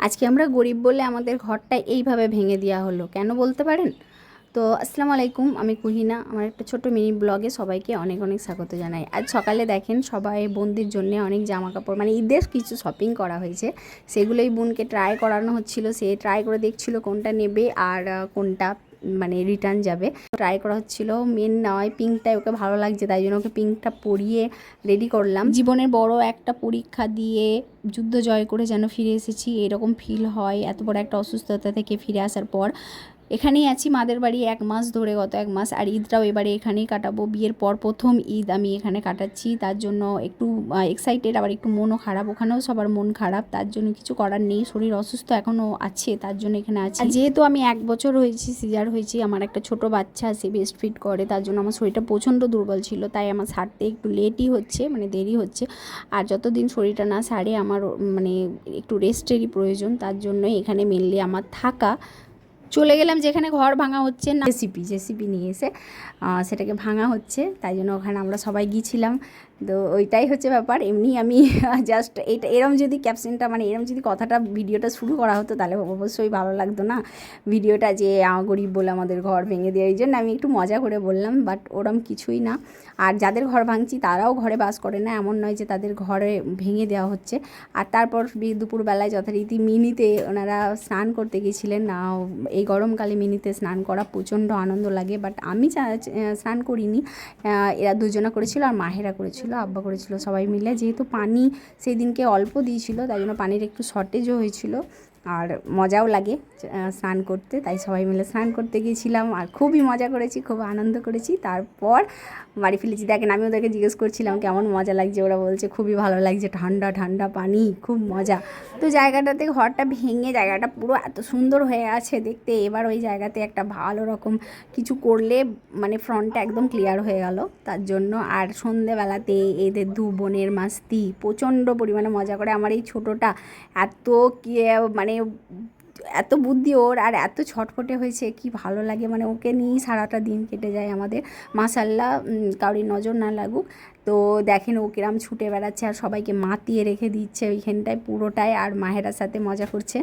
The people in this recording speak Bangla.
আজকে আমরা গরিব বলে আমাদের ঘরটা এইভাবে ভেঙে দেওয়া হলো, কেন বলতে পারেন? তো আসসালামু আলাইকুম, আমি কুহিনা। আমার একটা ছোট মিনি ব্লগে সবাইকে অনেক অনেক স্বাগত জানাই। আজ সকালে দেখেন সবাই বোনদের জন্য অনেক জামা কাপড় মানে ঈদের কিছু শপিং করা হয়েছে, সেগুলোই বোনকে ট্রাই করানো হচ্ছিল। সে ট্রাই করে দেখছিল কোনটা নেবে আর কোনটা মানে রিটার্ন যাবে। ট্রাই করা হচ্ছিল। মেন নয়, পিঙ্কটাই ওকে ভালো লাগছে, তাই জন্য ওকে পিঙ্কটা পরিয়ে রেডি করলাম। জীবনের বড় একটা পরীক্ষা দিয়ে যুদ্ধ জয় করে যেন ফিরে এসেছি এরকম ফিল হয় এত বড় একটা অসুস্থতা থেকে ফিরে আসার পর। এখানেই আছি মাদের বাড়ি 1 মাস ধরে, গত 1 মাস। আর ঈদটাও এবারে এখানেই কাটাবো। বিয়ের পর প্রথম ঈদ আমি এখানে কাটাচ্ছি, তার জন্য একটু এক্সাইটেড, আবার একটু মনও খারাপ। ওখানেও সবার মন খারাপ, তার জন্য কিছু করার নেই। শরীর অসুস্থ এখনও আছে, তার জন্য এখানে আছি। আর যেহেতু আমি 1 বছর হয়েছি, সিজার হয়েছি, আমার একটা ছোট বাচ্চা সে ব্রেস্ট ফিড করে, তার জন্য আমার শরীরটা প্রচণ্ড দুর্বল ছিল। তাই আমার সারতে একটু লেটই হচ্ছে, মানে দেরি হচ্ছে। আর যতদিন শরীরটা না সারে আমার মানে একটু রেস্টেরই প্রয়োজন, তার জন্যই এখানে মেনলি আমার থাকা। চলে গেলাম যেখানে ঘর ভাঙা হচ্ছে না, জেসিপি নিয়ে এসে সেটাকে ভাঙা হচ্ছে, তাই জন্য ওখানে আমরা সবাই গিয়েছিলাম। তো ওইটাই হচ্ছে ব্যাপার। এমনি আমি জাস্ট এটা এরম যদি ক্যাপশনটা মানে এরম যদি কথাটা ভিডিওটা শুরু করা হতো তাহলে অবশ্যই ভালো লাগতো না ভিডিওটা, যে গরিব বলে আমাদের ঘর ভেঙে দেওয়া। এই জন্য আমি একটু মজা করে বললাম, বাট ওরম কিছুই না। আর যাদের ঘর ভাঙছি তারাও ঘরে বাস করে না, এমন নয় যে তাদের ঘরে ভেঙে দেওয়া হচ্ছে। আর তারপর দুপুরবেলায় যথারীতি মিনিতে ওনারা স্নান করতে গিয়েছিলেন। এই গরমকালে মিনিতে স্নান করা প্রচণ্ড আনন্দ লাগে, বাট আমি স্নান করিনি। এরা দুজনা করেছিল আর মাহেরা করেছিল, আব্বা করেছিল, সবাই মিলে। যেহেতু পানি সেই দিনকে অল্প দিয়েছিল, তাই জন্য পানির একটু শর্টেজও হয়েছিল। আর মজাও লাগে স্নান করতে, তাই সবাই মিলে স্নান করতে গিয়েছিলাম আর খুবই মজা করেছি, খুব আনন্দ করেছি। তারপর বাড়ি ফিরেছি। দেখেন আমি ওদেরকে জিজ্ঞেস করছিলাম কেমন মজা লাগছে, ওরা বলছে খুবই ভালো লাগছে, ঠান্ডা ঠান্ডা পানি, খুব মজা। তো জায়গাটাতে ঘরটা ভেঙে জায়গাটা পুরো এত সুন্দর হয়ে আছে দেখতে। এবার ওই জায়গাতে একটা ভালো রকম কিছু করলে মানে ফ্রন্টটা একদম ক্লিয়ার হয়ে গেল, তার জন্য। আর সন্ধেবেলাতে এদের দু বোনের মাস্তি প্রচণ্ড পরিমাণে মজা করে। আমার এই ছোটোটা এত কি মানে এত বুদ্ধি ওর, আর এত ছটফটে হয়েছে, কি ভালো লাগে। মানে ওকে নিয়েই সারাটা দিন কেটে যায় আমাদের, মাশাল্লাহ। কারোর নজর না লাগুক। তো দেখেন ও কিরম ছুটে বেড়াচ্ছে আর সবাইকে মাতিয়ে রেখে দিচ্ছে ওইখানটায় পুরোটায়, আর মাহেরার সাথে মজা করছে।